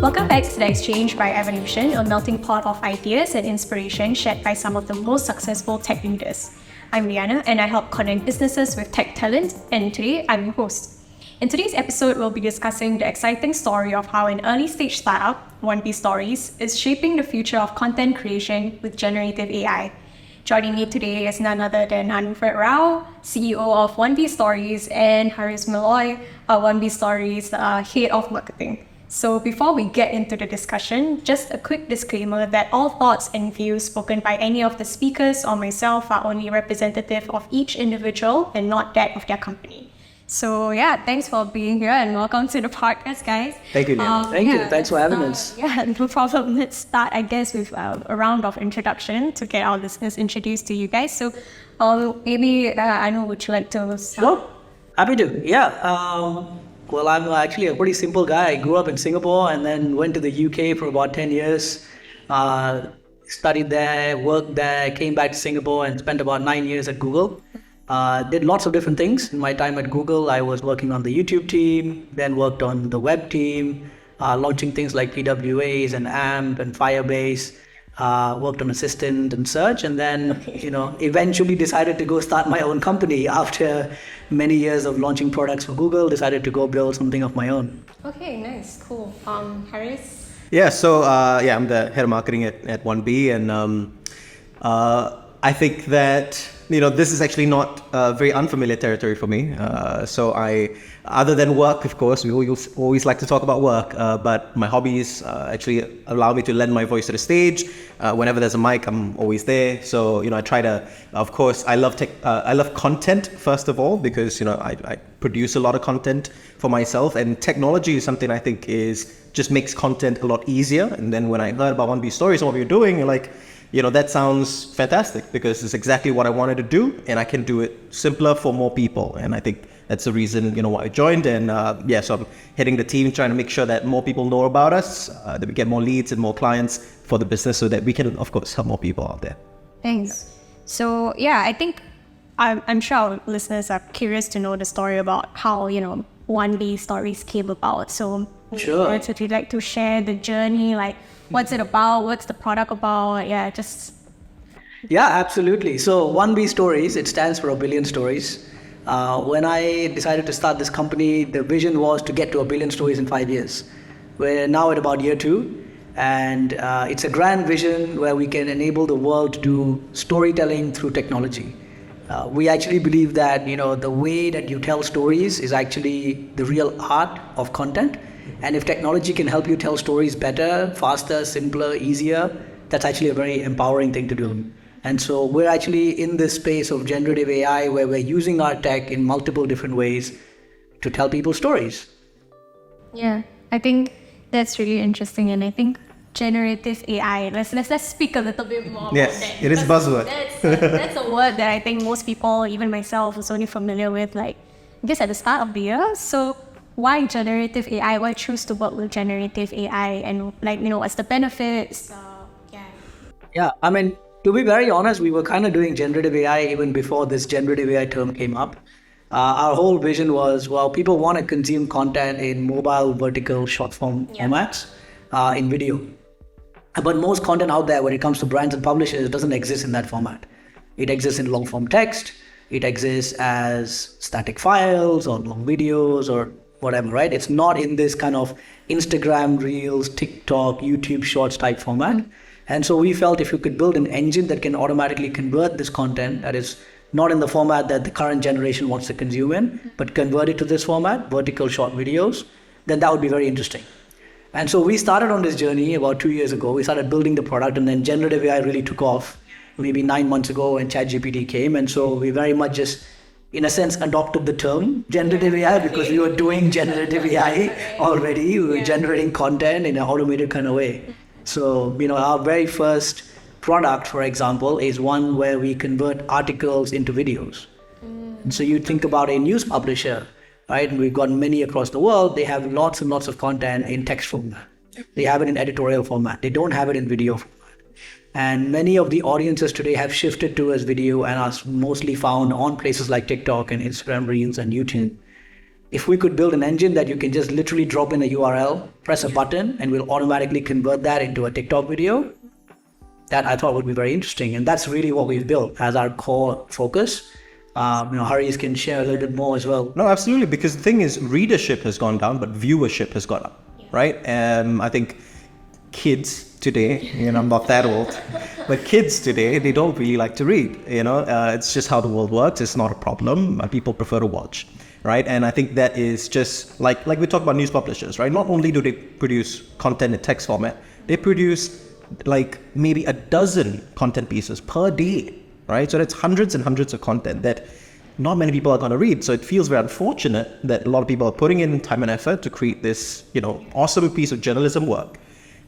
Welcome back to The Exchange by Evolution, a melting pot of ideas and inspiration shared by some of the most successful tech leaders. I'm Liyana and I help connect businesses with tech talent, and today I'm your host. In today's episode, we'll be discussing the exciting story of how an early-stage startup, 1B Stories, is shaping the future of content creation with generative AI. Joining me today is none other than Anuvrat Rao, CEO of 1B Stories, and Hariz Maloy, 1B Stories Head of Marketing. So before we get into the discussion, just a quick disclaimer that all thoughts and views spoken by any of the speakers or myself are only representative of each individual and not that of their company. So yeah, thanks for being here and welcome to the podcast, guys. Thank you, Liam. Thank you. Thanks for having us. Yeah, no problem. Let's start, I guess, with a round of introduction to get our listeners introduced to you guys. So maybe, Anu, would you like to start? Sure. Happy to. Yeah. Well, I'm actually a pretty simple guy. I grew up in Singapore and then went to the UK for about 10 years. Studied there, worked there, came back to Singapore and spent about 9 years at Google. Did lots of different things. In my time at Google, I was working on the YouTube team, then worked on the web team, launching things like PWAs and AMP and Firebase, worked on Assistant and Search, and then, eventually decided to go start my own company after many years of launching products for Google, decided to go build something of my own. Okay, nice, cool. Hariz? Yeah, so I'm the head of marketing at 1B, and I think that this is actually not very unfamiliar territory for me. So other than work, of course, we always like to talk about work, but my hobbies actually allow me to lend my voice to the stage. Whenever there's a mic, I'm always there. So, I try to, of course, I love content, first of all, because, I produce a lot of content for myself, and technology is something I think just makes content a lot easier. And then when I heard about 1B Stories and what we were doing, you're like, that sounds fantastic because it's exactly what I wanted to do, and I can do it simpler for more people. And I think that's the reason, why I joined. And so I'm heading the team, trying to make sure that more people know about us, that we get more leads and more clients for the business so that we can, of course, help more people out there. Thanks. So I think I'm sure our listeners are curious to know the story about how, 1B Stories came about. So Sure. If you'd like to share the journey, like what's it about, what's the product about, Yeah, absolutely. So 1B Stories, it stands for 1 billion stories. When I decided to start this company, the vision was to get to 1 billion stories in 5 years. We're now at about year 2, and it's a grand vision where we can enable the world to do storytelling through technology. We actually believe that, the way that you tell stories is actually the real art of content. And if technology can help you tell stories better, faster, simpler, easier, that's actually a very empowering thing to do. And so we're actually in this space of generative AI where we're using our tech in multiple different ways to tell people stories. Yeah, I think that's really interesting, and I think generative AI, let's speak a little bit more about that. It is a buzzword. That's a word that I think most people, even myself, is only familiar with, like, just at the start of the year. So why generative AI? Why choose to work with generative AI? And what's the benefits? Yeah, I mean, to be very honest, we were kind of doing generative AI even before this generative AI term came up. Our whole vision was, people want to consume content in mobile, vertical, short form formats, in video. But most content out there, when it comes to brands and publishers, doesn't exist in that format. It exists in long form text. It exists as static files or long videos or whatever, right? It's not in this kind of Instagram Reels, TikTok, YouTube Shorts type format. And so we felt if you could build an engine that can automatically convert this content that is not in the format that the current generation wants to consume in, but convert it to this format, vertical short videos, then that would be very interesting. And so we started on this journey about 2 years ago. We started building the product, and then generative AI really took off maybe 9 months ago when ChatGPT came. And so we very much just, in a sense, adopted the term generative AI because we were doing generative AI already. We were generating content in an automated kind of way. So, our very first product, for example, is one where we convert articles into videos. And so you think about a news publisher, right? And we've got many across the world. They have lots and lots of content in text format. They have it in editorial format. They don't have it in video format. And many of the audiences today have shifted towards video and are mostly found on places like TikTok and Instagram Reels and YouTube. if we could build an engine that you can just literally drop in a URL, press a button, and we'll automatically convert that into a TikTok video, that I thought would be very interesting. And that's really what we've built as our core focus. Hariz can share a little bit more as well. No, absolutely. Because the thing is, readership has gone down, but viewership has gone up, right? I think kids today, I'm not that old, but kids today, they don't really like to read. It's just how the world works. It's not a problem. People prefer to watch, right? And I think that is just like we talk about news publishers, right? Not only do they produce content in text format, they produce like maybe a dozen content pieces per day, right? So that's hundreds and hundreds of content that not many people are going to read. So it feels very unfortunate that a lot of people are putting in time and effort to create this, awesome piece of journalism work,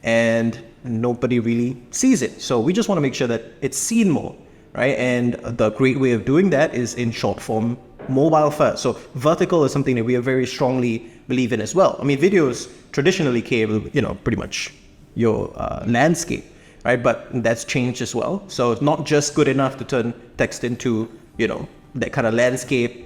and nobody really sees it. So we just want to make sure that it's seen more, right? And the great way of doing that is in short form, mobile first. So vertical is something that we very strongly believe in as well. I mean, videos traditionally came, pretty much your landscape, right? But that's changed as well. So it's not just good enough to turn text into, that kind of landscape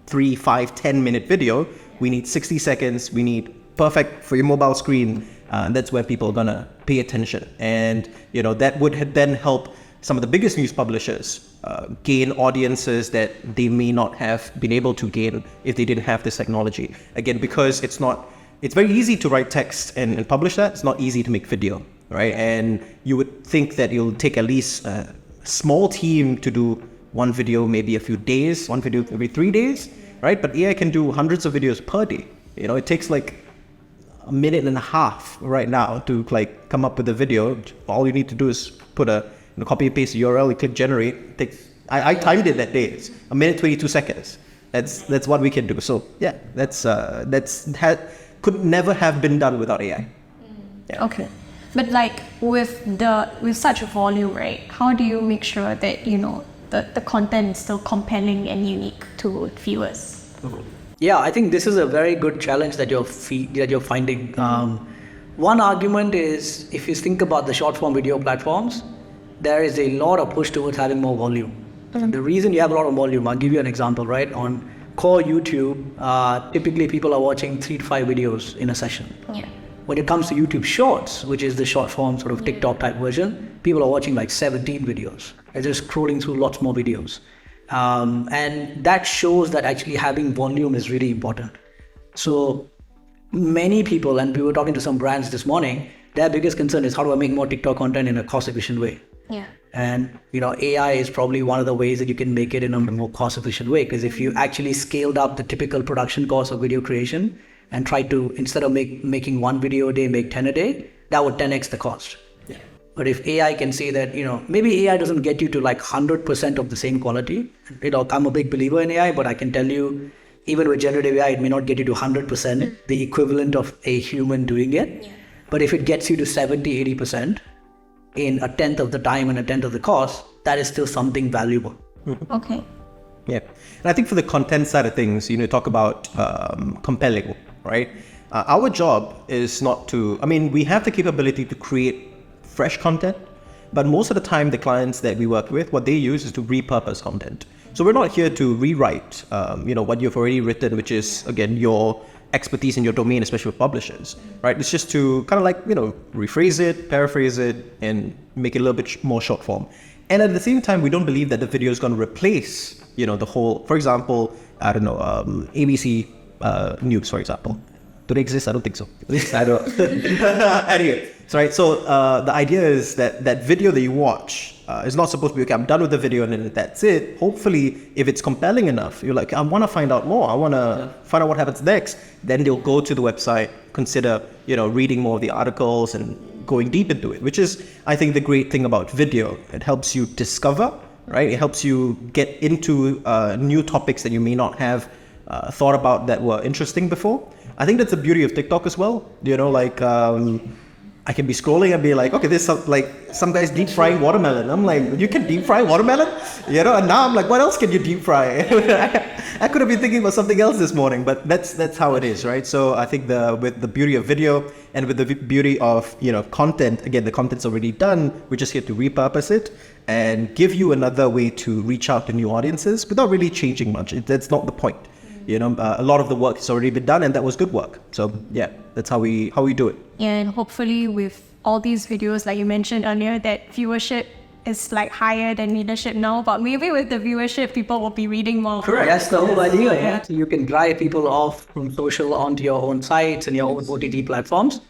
3, 5, 10-minute video. We need 60 seconds. We need perfect for your mobile screen. That's where people are gonna pay attention. And, that would then help some of the biggest news publishers gain audiences that they may not have been able to gain if they didn't have this technology. Again, because it's very easy to write text and publish that. It's not easy to make video, right? And you would think that it'll take at least a small team to do one video, maybe a few days, one video every 3 days, right? But AI can do hundreds of videos per day. It takes like a minute and a half right now to like come up with a video. All you need to do is put copy and paste the URL, you click generate. It takes, I timed it that day. It's a minute 22 seconds. That's what we can do. So yeah, could never have been done without AI. Yeah. Okay. But like with such a volume, right? How do you make sure that the content is still compelling and unique to viewers? Yeah, I think this is a very good challenge that you're finding. One argument is, if you think about the short form video platforms, there is a lot of push towards having more volume. The reason you have a lot of volume, I'll give you an example, right? On core YouTube, typically people are watching 3 to 5 videos in a session. Yeah. When it comes to YouTube Shorts, which is the short form sort of TikTok type version, people are watching like 17 videos. They're just scrolling through lots more videos. And that shows that actually having volume is really important. So many people, and we were talking to some brands this morning, their biggest concern is, how do I make more TikTok content in a cost efficient way? Yeah. And AI is probably one of the ways that you can make it in a more cost efficient way. Because if you actually scaled up the typical production cost of video creation and tried to, instead of making 1 video a day, make 10 a day, that would 10x the cost. Yeah. But if AI can say that, maybe AI doesn't get you to like 100% of the same quality. I'm a big believer in AI, but I can tell you, even with generative AI, it may not get you to 100%, the equivalent of a human doing it. Yeah. But if it gets you to 70, 80% in a 10th of the time and a 10th of the cost, that is still something valuable. Okay. Yeah. And I think for the content side of things, talk about compelling, right? Our job is not to, we have the capability to create fresh content, but most of the time the clients that we work with, what they use is to repurpose content. So we're not here to rewrite, what you've already written, which is, again, your expertise in your domain, especially with publishers, right? It's just to kind of like, rephrase it, paraphrase it, and make it a little bit more short form. And at the same time, we don't believe that the video is going to replace, the whole, for example, I don't know, ABC News, for example. Do they exist? I don't think so. I don't. Anyway, so the idea is that video that you watch is not supposed to be, okay, I'm done with the video and then that's it. Hopefully, if it's compelling enough, you're like, I want to find out more. I want to find out what happens next. Then they'll go to the website, consider, reading more of the articles and going deep into it, which is, I think, the great thing about video. It helps you discover, right? It helps you get into new topics that you may not have thought about that were interesting before. I think that's the beauty of TikTok as well. I can be scrolling and be like, okay, there's some guys deep frying watermelon. I'm like, you can deep fry watermelon? And now I'm like, what else can you deep fry? I could have been thinking about something else this morning, but that's how it is, right? So I think with the beauty of video and with the beauty of, content, again, the content's already done. We're just here to repurpose it and give you another way to reach out to new audiences without really changing much. That's not the point. A lot of the work has already been done, and that was good work. So yeah, that's how we do it. And hopefully with all these videos, like you mentioned earlier, that viewership is like higher than readership now, but maybe with the viewership, people will be reading more. Correct. That's the whole idea. Yeah. So you can drive people off from social onto your own sites and your own OTT platforms.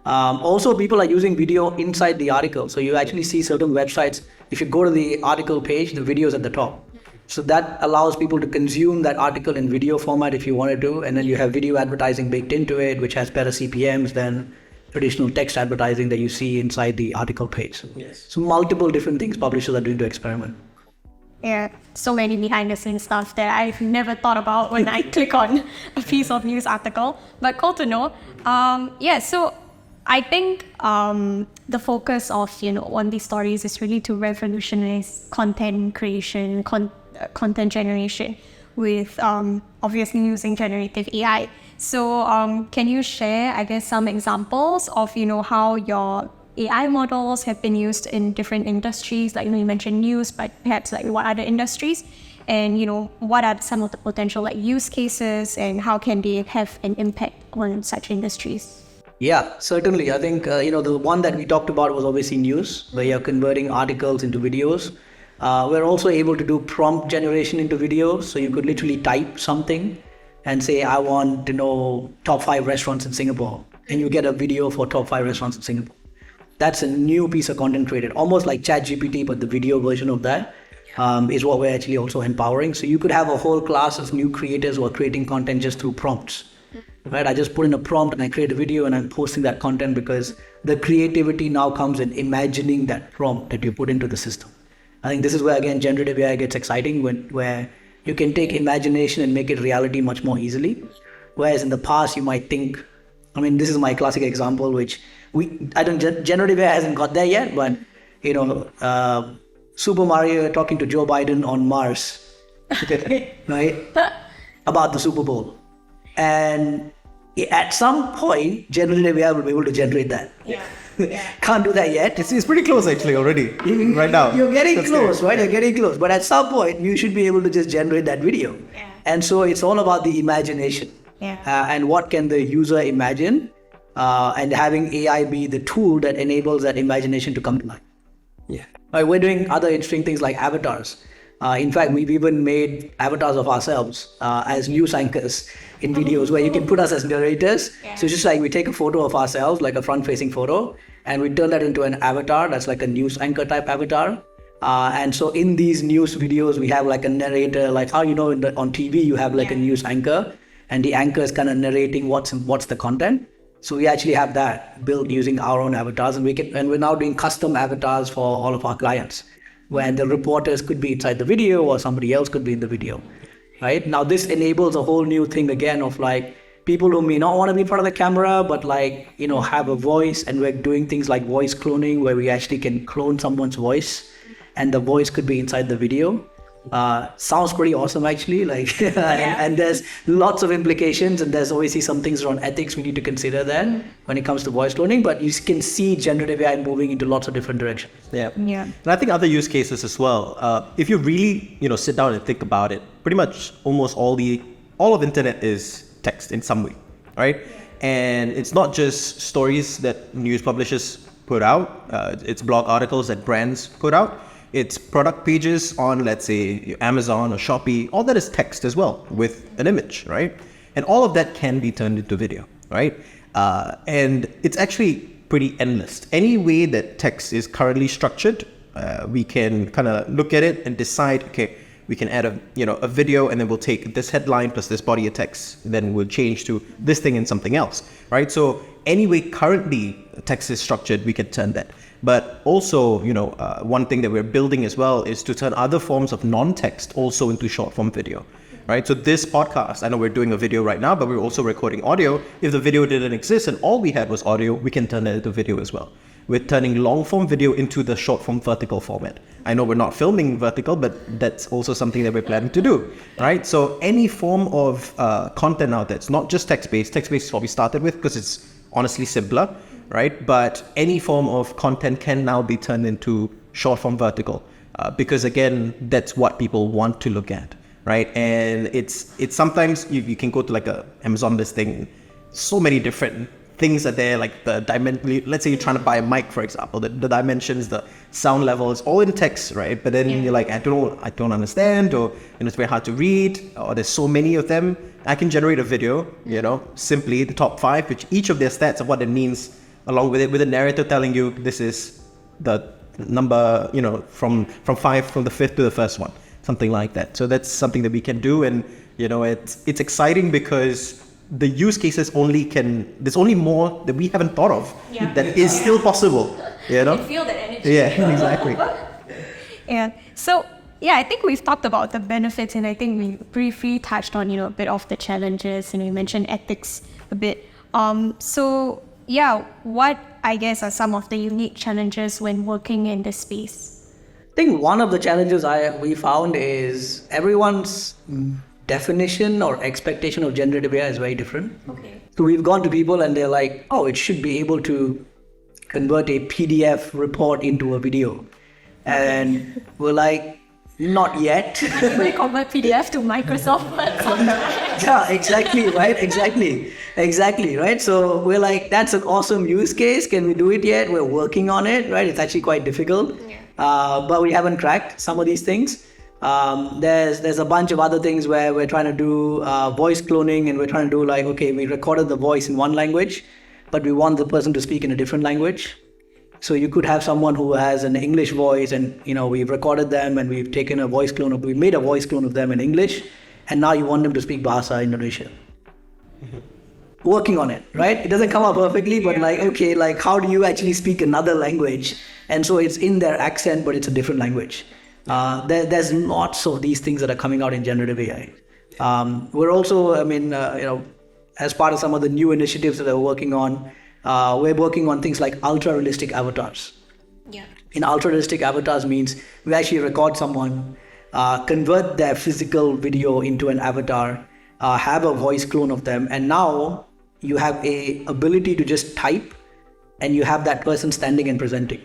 Also, people are using video inside the article. So you actually see certain websites, if you go to the article page, the video is at the top. So that allows people to consume that article in video format if you wanted to. And then you have video advertising baked into it, which has better CPMs than traditional text advertising that you see inside the article page. Yes. So multiple different things publishers are doing to experiment. Yeah, so many behind the scenes stuff that I've never thought about when I click on a piece of news article. But cool to know. So I think the focus of One These Stories is really to revolutionize content creation, content generation with obviously using generative AI. So can you share, I guess, some examples of how your AI models have been used in different industries? Like you mentioned news, but perhaps like what other industries? And what are some of the potential like use cases, and how can they have an impact on such industries? Yeah, certainly. I think, the one that we talked about was obviously news, where you're converting articles into videos. We're also able to do prompt generation into videos. So you could literally type something and say, I want to know top 5 restaurants in Singapore. And you get a video for top 5 restaurants in Singapore. That's a new piece of content created, almost like ChatGPT, but the video version of that is what we're actually also empowering. So you could have a whole class of new creators who are creating content just through prompts. Right? I just put in a prompt and I create a video and I'm posting that content because the creativity now comes in imagining that prompt that you put into the system. I think this is where, again, generative AI gets exciting, where you can take imagination and make it reality much more easily. Whereas in the past, you might think, this is my classic example, which generative AI hasn't got there yet, but, Super Mario talking to Joe Biden on Mars, right? About the Super Bowl. And at some point, generative AI will be able to generate that. Yeah. Can't do that yet. It's pretty close actually already, right now. You're getting That's close, good. right? You're getting close. But at some point, you should be able to just generate that video. Yeah. And so it's all about the imagination. Yeah. And what can the user imagine, and having AI be the tool that enables that imagination to come to life. Yeah. We're doing other interesting things like avatars. In fact, we've even made avatars of ourselves as news anchors in videos where you can put us as narrators. Yeah. So it's just like we take a photo of ourselves, like a front-facing photo, and we turn that into an avatar that's like a news anchor type avatar. And so in these news videos, we have like a narrator, like how on TV you have like a news anchor, and the anchor is kind of narrating what's the content. So we actually have that built using our own avatars, and we're now doing custom avatars for all of our clients, where the reporters could be inside the video or somebody else could be in the video, right? Now this enables a whole new thing again of like people who may not want to be in front of the camera, but have a voice, and we're doing things like voice cloning, where we actually can clone someone's voice and the voice could be inside the video. Sounds pretty awesome actually, and there's lots of implications, and there's obviously some things around ethics we need to consider there when it comes to voice cloning, but you can see generative AI moving into lots of different directions. Yeah. Yeah. And I think other use cases as well. If you really, sit down and think about it, pretty much almost all of internet is text in some way, right? And it's not just stories that news publishers put out. It's blog articles that brands put out. It's product pages on, let's say, Amazon or Shopee. All that is text as well with an image, right? And all of that can be turned into video, right? And it's actually pretty endless. Any way that text is currently structured, we can kind of look at it and decide, okay, we can add a video, and then we'll take this headline plus this body of text, then we'll change to this thing and something else, right? So any way currently text is structured, we can turn that. But also, one thing that we're building as well is to turn other forms of non-text also into short form video, right? So this podcast, I know we're doing a video right now, but we're also recording audio. If the video didn't exist and all we had was audio, we can turn that into video as well. We're turning long form video into the short form vertical format. I know we're not filming vertical, but that's also something that we're planning to do, right? So any form of content out there, it's not just text-based. Text-based is what we started with because it's honestly simpler, right? But any form of content can now be turned into short form vertical because again, that's what people want to look at. right? And it's sometimes you can go to like a Amazon listing, so many different things are there, like the dimension. Let's say you're trying to buy a mic, for example, the dimensions, the sound levels, all in text, right? But then you're like, I don't understand, or it's very hard to read, or there's so many of them. I can generate a video, simply the top 5, which each of their stats of what it means, along with it, with a narrator telling you this is the number, from 5, from the 5th to the first one, something like that. So that's something that we can do, and it's exciting because the use cases there's only more that we haven't thought of that is still possible, You feel that energy. Yeah, exactly. Yeah. So, I think we've talked about the benefits, and I think we briefly touched on, a bit of the challenges, and we mentioned ethics a bit. What I guess are some of the unique challenges when working in this space? I think one of the challenges we found is everyone's definition or expectation of generative AI is very different. Okay. So we've gone to people and they're like, oh, it should be able to convert a PDF report into a video. And we're like, not yet. We convert PDF to Microsoft Word. Yeah, exactly, right? Exactly, right? So we're like, that's an awesome use case. Can we do it yet? We're working on it, right? It's actually quite difficult. But we haven't cracked some of these things. There's a bunch of other things where we're trying to do voice cloning, and we're trying to do like, okay, we recorded the voice in one language, but we want the person to speak in a different language. So you could have someone who has an English voice, and we've recorded them, and we've taken a voice clone we made a voice clone of them in English, and now you want them to speak Bahasa Indonesia. Working on it, right? It doesn't come out perfectly, but how do you actually speak another language? And so it's in their accent, but it's a different language. There's lots of these things that are coming out in generative AI. We're also, as part of some of the new initiatives that we're working on, we're working on things like ultra-realistic avatars. Yeah. In ultra-realistic avatars means we actually record someone, convert their physical video into an avatar, have a voice clone of them, and now you have a ability to just type, and you have that person standing and presenting.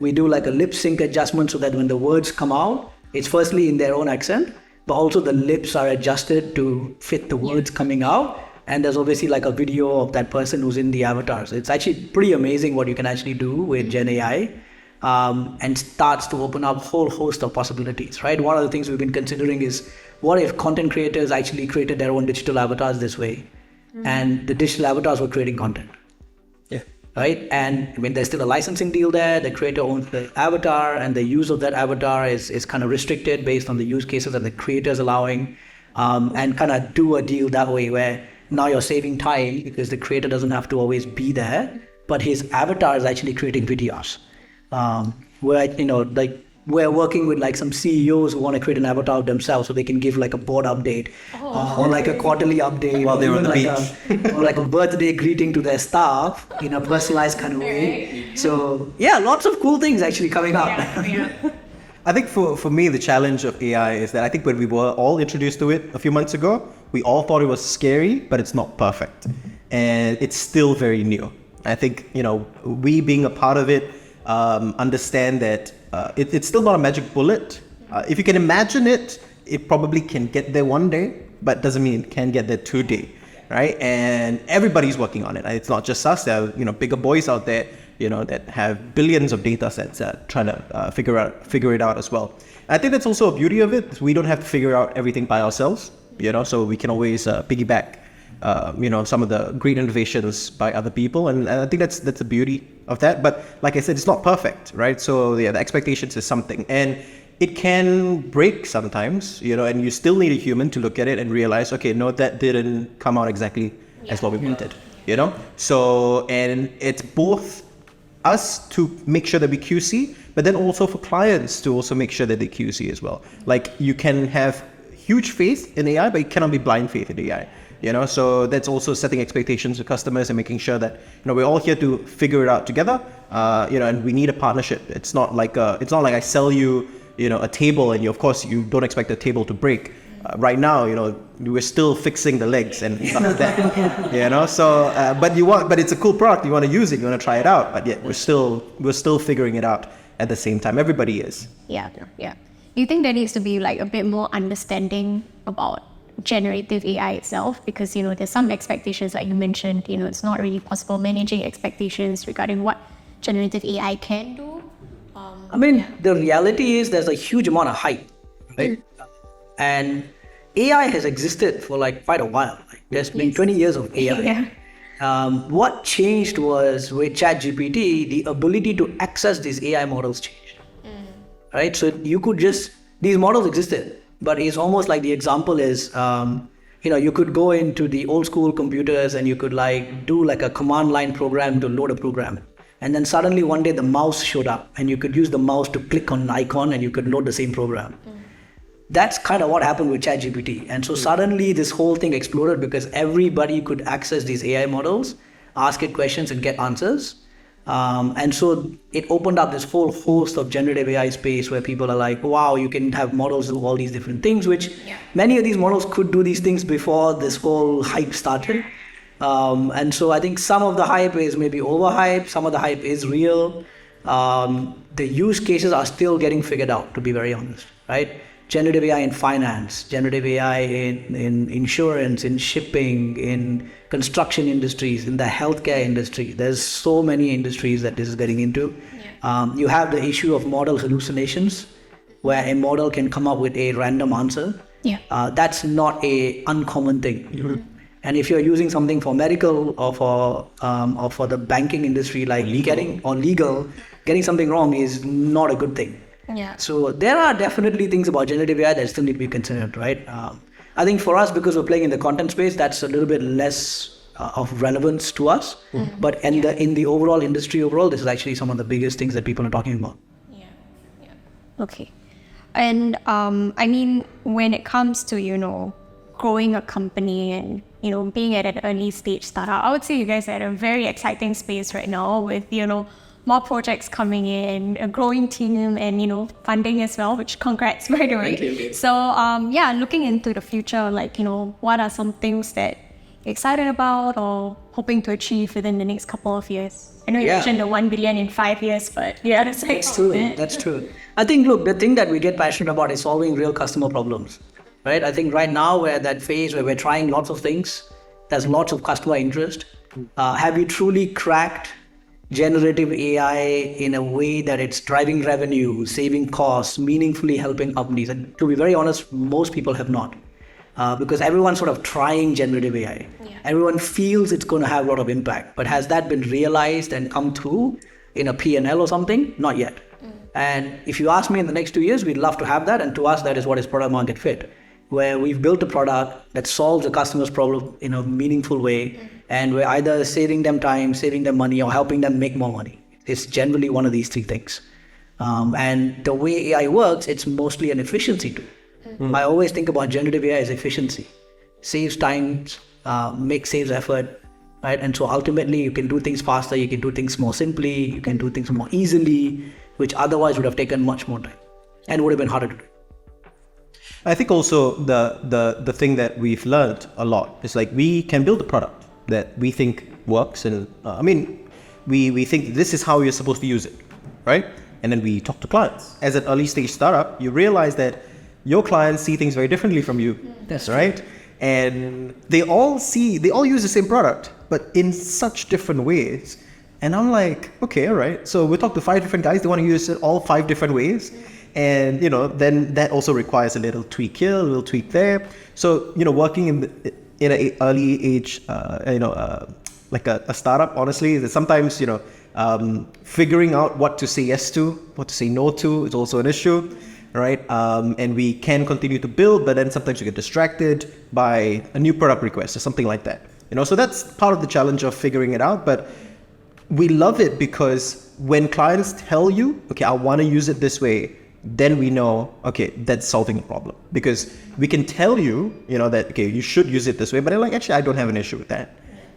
We do like a lip sync adjustment so that when the words come out, it's firstly in their own accent, but also the lips are adjusted to fit the words coming out. And there's obviously like a video of that person who's in the avatars. It's actually pretty amazing what you can actually do with Gen AI, and starts to open up a whole host of possibilities, right? One of the things we've been considering is, what if content creators actually created their own digital avatars this way, and the digital avatars were creating content? Right? And there's still a licensing deal there. The creator owns the avatar, and the use of that avatar is kind of restricted based on the use cases that the creator is allowing, and kind of do a deal that way where now you're saving time because the creator doesn't have to always be there, but his avatar is actually creating videos. We're working with like some CEOs who want to create an avatar of themselves so they can give like a board update, or like a quarterly update, while they're on the beach, or like a birthday greeting to their staff in a personalized kind of way. So lots of cool things actually coming up. I think for me, the challenge of AI is that I think when we were all introduced to it a few months ago, we all thought it was scary, but it's not perfect. And it's still very new. I think, we being a part of it, understand that it's still not a magic bullet. If you can imagine it, it probably can get there one day, but doesn't mean it can get there today, right? And everybody's working on it. It's not just us. There are, bigger boys out there, that have billions of data sets trying to figure it out as well. And I think that's also a beauty of it. We don't have to figure out everything by ourselves, so we can always piggyback some of the great innovations by other people, and I think that's the beauty of that. But like I said, it's not perfect, right? So the expectations is something, and it can break sometimes, and you still need a human to look at it and realize, okay, no, that didn't come out exactly as what we wanted, So, and it's both us to make sure that we QC, but then also for clients to also make sure that they QC as well. Like, you can have huge faith in AI, but you cannot be blind faith in AI. So that's also setting expectations to customers and making sure that we're all here to figure it out together. And we need a partnership. It's not like I sell you a table, and of course you don't expect the table to break. Right now, we're still fixing the legs and stuff like that. So but it's a cool product. You want to use it, you want to try it out, but yet we're still figuring it out at the same time. Everybody is. Yeah. Do you think there needs to be like a bit more understanding about generative AI itself? Because, there's some expectations like you mentioned, it's not really possible managing expectations regarding what generative AI can do. The reality is there's a huge amount of hype, right? And AI has existed for like quite a while. Like, there's been 20 years of AI. What changed was with ChatGPT, the ability to access these AI models changed, right? So you could these models existed, but it's almost like the example is, you could go into the old school computers and you could like do like a command line program to load a program. And then suddenly one day the mouse showed up and you could use the mouse to click on an icon and you could load the same program. That's kind of what happened with ChatGPT. And so suddenly this whole thing exploded because everybody could access these AI models, ask it questions and get answers. And so it opened up this whole host of generative AI space where people are like, wow, you can have models do all these different things, which many of these models could do these things before this whole hype started. And so I think some of the hype is maybe overhyped, some of the hype is real. The use cases are still getting figured out, to be very honest, right? Generative AI in finance, generative AI in insurance, in shipping, in construction industries, in the healthcare industry. There's so many industries that this is getting into. You have the issue of model hallucinations, where a model can come up with a random answer. That's not a uncommon thing. And if you're using something for medical or for the banking industry, like legal, getting something wrong is not a good thing. So there are definitely things about generative AI that still need to be considered, right? I think for us, because we're playing in the content space, that's a little bit less of relevance to us. But in the overall industry this is actually some of the biggest things that people are talking about. Okay. And when it comes to, growing a company and, being at an early stage startup, I would say you guys are at a very exciting space right now with, more projects coming in, a growing team and, funding as well, which congrats, by the way. Thank you. So, looking into the future, what are some things that you're excited about or hoping to achieve within the next couple of years? I know you mentioned the 1 billion in 5 years, but that's true. That's true. I think, look, the thing that we get passionate about is solving real customer problems, right? I think right now we're at that phase where we're trying lots of things. There's lots of customer interest. Have you truly cracked generative AI in a way that it's driving revenue, saving costs, meaningfully helping companies? And to be very honest, most people have not. Because everyone's sort of trying generative AI. Everyone feels it's going to have a lot of impact. But has that been realized and come through in a P&L or something? Not yet. And if you ask me in the next 2 years, we'd love to have that. And to us, that is what is product market fit, where we've built a product that solves a customer's problem in a meaningful way. And we're either saving them time, saving them money, or helping them make more money. It's generally one of these three things. And the way AI works, it's mostly an efficiency tool. I always think about generative AI as efficiency. Saves time, saves effort, right? And so ultimately you can do things faster, you can do things more simply, you can do things more easily, which otherwise would have taken much more time and would have been harder to do. I think also the thing that we've learned a lot is like we can build a product that we think works, and we think this is how you're supposed to use it, right? And then we talk to clients. As an early stage startup, you realize that your clients see things very differently from you. That's right. And they all use the same product, but in such different ways. And I'm like, okay, all right. So we talk to 5 different guys. They want to use it all 5 different ways. And, then that also requires a little tweak here, a little tweak there. So, working in an early age, like a startup, honestly, is sometimes, figuring out what to say yes to, what to say no to is also an issue, right? And we can continue to build, but then sometimes you get distracted by a new product request or something like that. So that's part of the challenge of figuring it out. But we love it because when clients tell you, okay, I want to use it this way, then we know, okay, that's solving a problem. Because we can tell you, that, okay, you should use it this way, but I'm like, actually, I don't have an issue with that.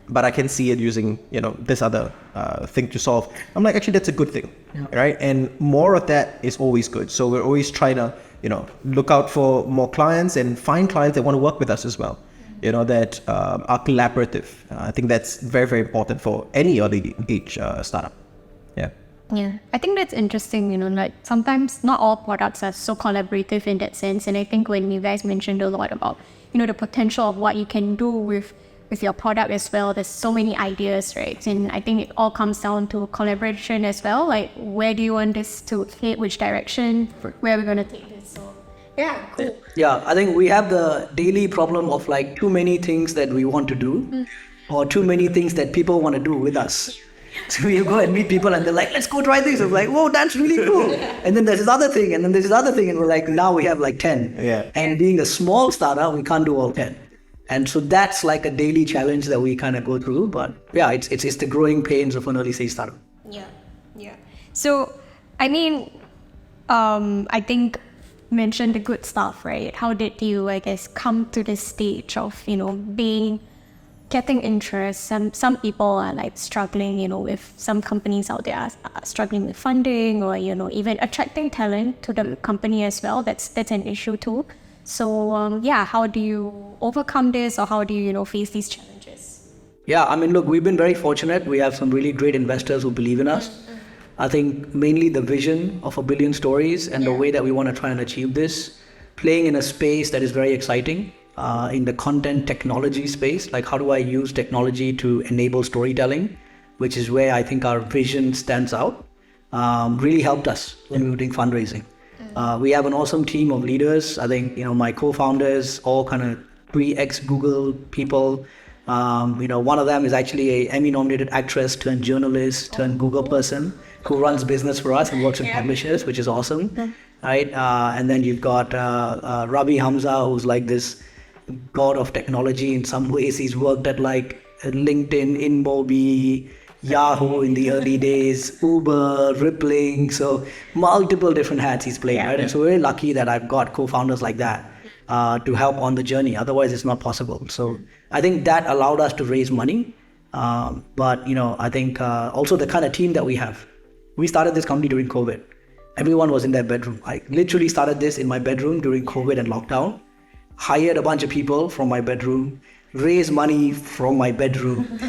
But I can see it using, this other thing to solve. I'm like, actually, that's a good thing, right? And more of that is always good. So we're always trying to, look out for more clients and find clients that want to work with us as well, that are collaborative. I think that's very, very important for any early age startup. Yeah. Yeah, I think that's interesting, like sometimes not all products are so collaborative in that sense. And I think when you guys mentioned a lot about, the potential of what you can do with your product as well, there's so many ideas, right? And I think it all comes down to collaboration as well. Like, where do you want this to head, which direction, where are we going to take this? So, yeah, cool. Yeah, I think we have the daily problem of like too many things that we want to do or too many things that people want to do with us. So you go and meet people and they're like, let's go try this. I'm like, whoa, that's really cool. And then there's this other thing, and then there's this other thing, and we're like, now we have like 10. Yeah. And being a small startup, we can't do all 10. And so that's like a daily challenge that we kind of go through. But yeah, it's the growing pains of an early stage startup. Yeah. So, I mean, I think mentioned the good stuff, right? How did you, I guess, come to this stage of, getting interest? Some people are like struggling, with some companies out there are struggling with funding, or, even attracting talent to the company as well. That's an issue too. So, how do you overcome this, or how do you, face these challenges? Yeah, I mean, look, we've been very fortunate. We have some really great investors who believe in us. I think mainly the vision of 1 billion stories and the way that we want to try and achieve this, playing in a space that is very exciting, in the content technology space. Like, how do I use technology to enable storytelling, which is where I think our vision stands out, really helped us when we were doing fundraising. We have an awesome team of leaders. I think, my co-founders, all kind of pre-ex-Google people. One of them is actually a Emmy-nominated actress turned journalist turned Google person who runs business for us and works with publishers, which is awesome, right? And then you've got Ravi Hamza, who's like this god of technology in some ways. He's worked at like LinkedIn, InMobi, Yahoo in the early days, Uber, Rippling, so multiple different hats he's played, right? And so we're very lucky that I've got co-founders like that to help on the journey. Otherwise, it's not possible. So I think that allowed us to raise money. But, I think also the kind of team that we have. We started this company during COVID. Everyone was in their bedroom. I literally started this in my bedroom during COVID and lockdown, hired a bunch of people from my bedroom, raise money from my bedroom.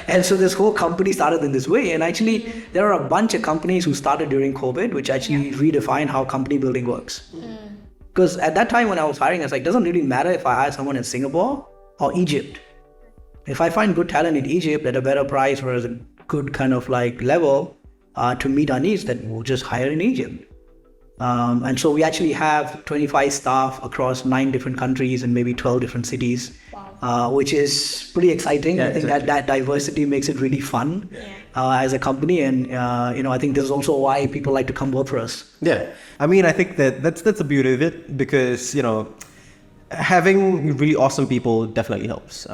And so this whole company started in this way. And actually, there are a bunch of companies who started during COVID, which actually redefined how company building works. Because at that time when I was hiring, I was like, it doesn't really matter if I hire someone in Singapore or Egypt. If I find good talent in Egypt at a better price or at a good kind of like level to meet our needs, then we'll just hire in Egypt. And so we actually have 25 staff across 9 different countries and maybe 12 different cities, which is pretty exciting. I think that diversity makes it really fun as a company. And, I think this is also why people like to come work for us. Yeah. I mean, I think that's the beauty of it, because, having really awesome people definitely helps.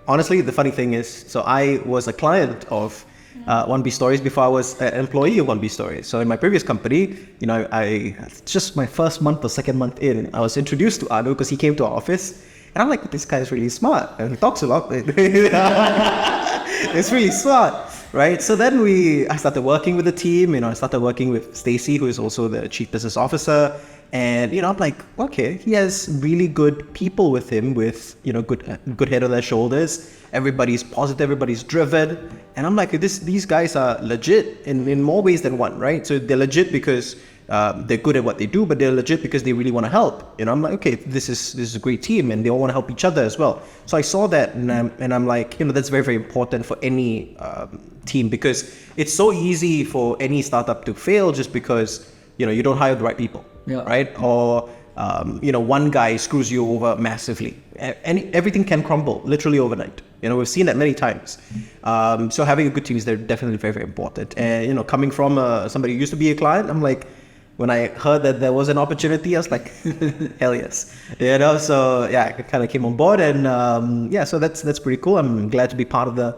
Honestly, the funny thing is, so I was a client of 1B Stories before I was an employee of 1B Stories. So in my previous company, I just my first month or second month in, I was introduced to Anu because he came to our office. And I'm like, this guy is really smart. And he talks a lot. It's really smart, right? So then I started working with the team. I started working with Stacy, who is also the chief business officer. And, I'm like, okay, he has really good people with him with, good head on their shoulders. Everybody's positive, everybody's driven. And I'm like, these guys are legit in more ways than one, right? So they're legit because they're good at what they do, but they're legit because they really want to help. I'm like, okay, this is a great team, and they all want to help each other as well. So I saw that, and I'm like, that's very, very important for any team, because it's so easy for any startup to fail just because you don't hire the right people, right? Or one guy screws you over massively, and everything can crumble literally overnight. We've seen that many times. So having a good team is definitely very, very important. And coming from somebody who used to be a client, I'm like, when I heard that there was an opportunity, I was like, hell yes. So yeah, I kind of came on board, and so that's pretty cool. I'm glad to be part of the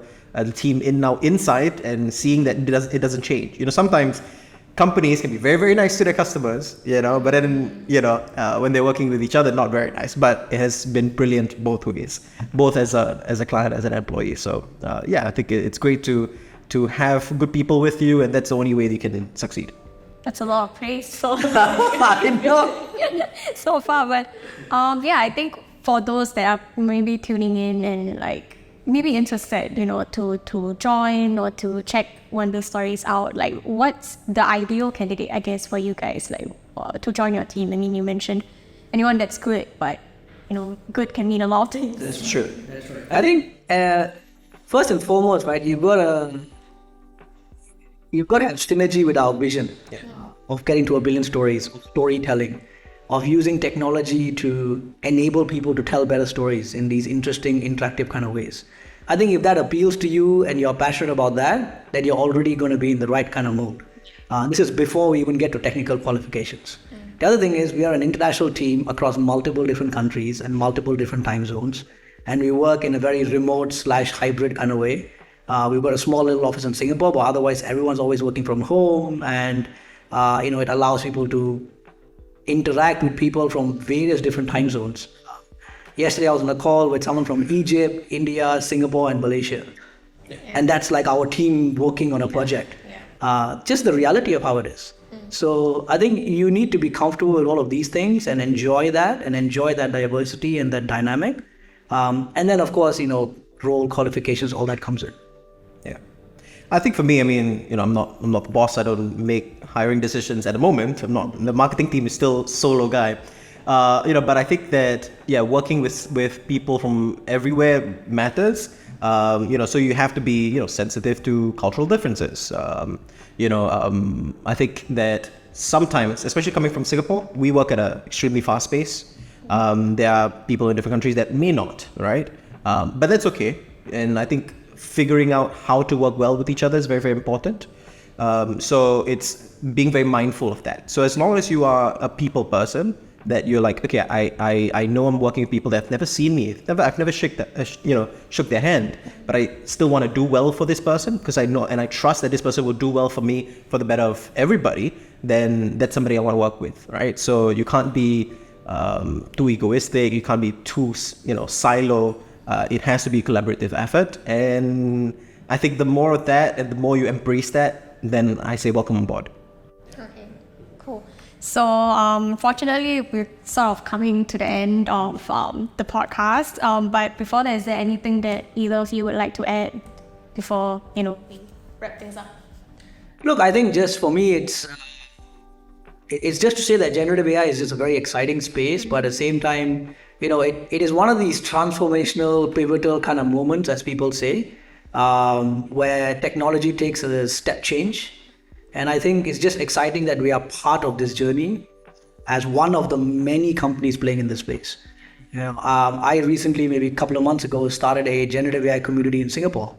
team inside and seeing that it doesn't change. Sometimes companies can be very, very nice to their customers, but then, when they're working with each other, not very nice. But it has been brilliant both ways, both as a client, as an employee. So I think it's great to have good people with you, and that's the only way you can succeed. That's a lot of praise so I know. so far, but I think for those that are maybe tuning in and like maybe interested, to join or to check one of the stories out, like what's the ideal candidate, I guess, for you guys, like to join your team? I mean, you mentioned anyone that's good, but good can mean a lot of things. That's true. That's right. I think first and foremost, right, you've got to have synergy with our vision of getting to 1 billion stories, of storytelling, of using technology to enable people to tell better stories in these interesting, interactive kind of ways. I think if that appeals to you and you're passionate about that, then you're already going to be in the right kind of mode. This is before we even get to technical qualifications. The other thing is we are an international team across multiple different countries and multiple different time zones. And we work in a very remote/hybrid kind of way. We've got a small little office in Singapore, but otherwise everyone's always working from home. And, it allows people to interact with people from various different time zones. Yesterday I was on a call with someone from Egypt, India, Singapore, and Malaysia. And that's like our team working on a project. Just the reality of how it is. So I think you need to be comfortable with all of these things and enjoy that diversity and that dynamic. And then of course, role qualifications, all that comes in. Yeah. I think for me, I'm not the boss. I don't make hiring decisions at the moment. The marketing team is still solo guy. But I think that, working with people from everywhere matters. So you have to be, sensitive to cultural differences. I think that sometimes, especially coming from Singapore, we work at an extremely fast pace. There are people in different countries that may not, right? But that's okay. And I think figuring out how to work well with each other is very, very important. So it's being very mindful of that. So as long as you are a people person, that you're like, okay, I know I'm working with people that have never seen me. I've never shook their hand, but I still want to do well for this person because I know and I trust that this person will do well for me for the better of everybody. Then that's somebody I want to work with, right? So you can't be too egoistic. You can't be too silo. It has to be a collaborative effort, and I think the more of that and the more you embrace that, then I say welcome on board. Okay, cool. So, fortunately, we're sort of coming to the end of the podcast. But before that, is there anything that either of you would like to add before, we wrap things up? Look, I think just for me, it's just to say that generative AI is just a very exciting space, but at the same time, it is one of these transformational, pivotal kind of moments, as people say, where technology takes a step change. And I think it's just exciting that we are part of this journey as one of the many companies playing in this space. I recently, maybe a couple of months ago, started a generative AI community in Singapore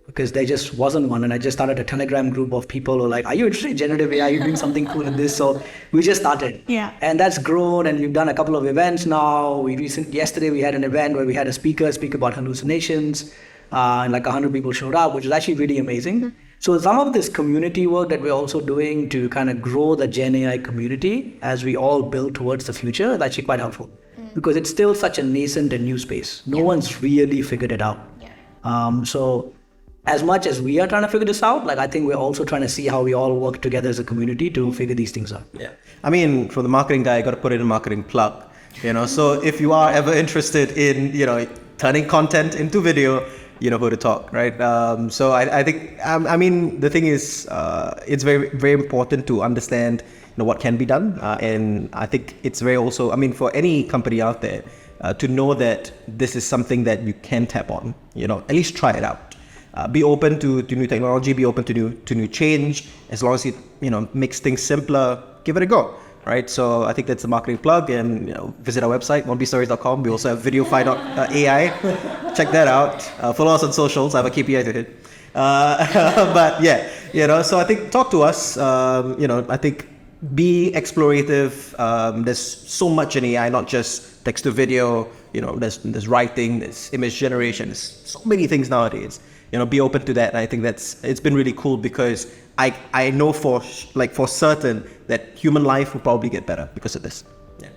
because there just wasn't one. And I just started a Telegram group of people who are like, are you interested in generative AI? You're doing something cool in this. So we just started. Yeah. And that's grown, and we've done a couple of events now. Yesterday we had an event where we had a speaker speak about hallucinations, and like 100 people showed up, which is actually really amazing. Mm-hmm. So some of this community work that we're also doing to kind of grow the Gen AI community as we all build towards the future is actually quite helpful because it's still such a nascent and new space. No one's really figured it out. Yeah. So as much as we are trying to figure this out, I think we're also trying to see how we all work together as a community to figure these things out. Yeah. For the marketing guy, I got to put in a marketing plug, so if you are ever interested in, turning content into video, who to talk, right? So I think, the thing is, it's very, very important to understand, what can be done. And I think it's very also, for any company out there, to know that this is something that you can tap on, at least try it out. Be open to new technology, be open to new change. As long as it, makes things simpler, give it a go. Right, so I think that's the marketing plug, and visit our website 1bstories.com. We also have videofy.ai. Check that out. Follow us on socials. I have a KPI to hit. But yeah, so I think talk to us. I think be explorative. There's so much in AI, not just text to video. There's writing, there's image generation. There's so many things nowadays. Be open to that. And I think it's been really cool because I know for certain that human life will probably get better because of this. Yeah.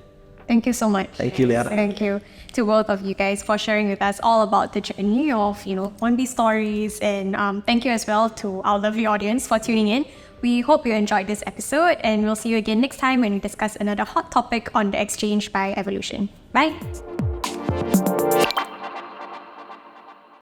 Thank you so much. Thank you, Liyana. Thank you to both of you guys for sharing with us all about the journey of 1B stories, and thank you as well to our lovely audience for tuning in. We hope you enjoyed this episode, and we'll see you again next time when we discuss another hot topic on the exchange by evolution. Bye.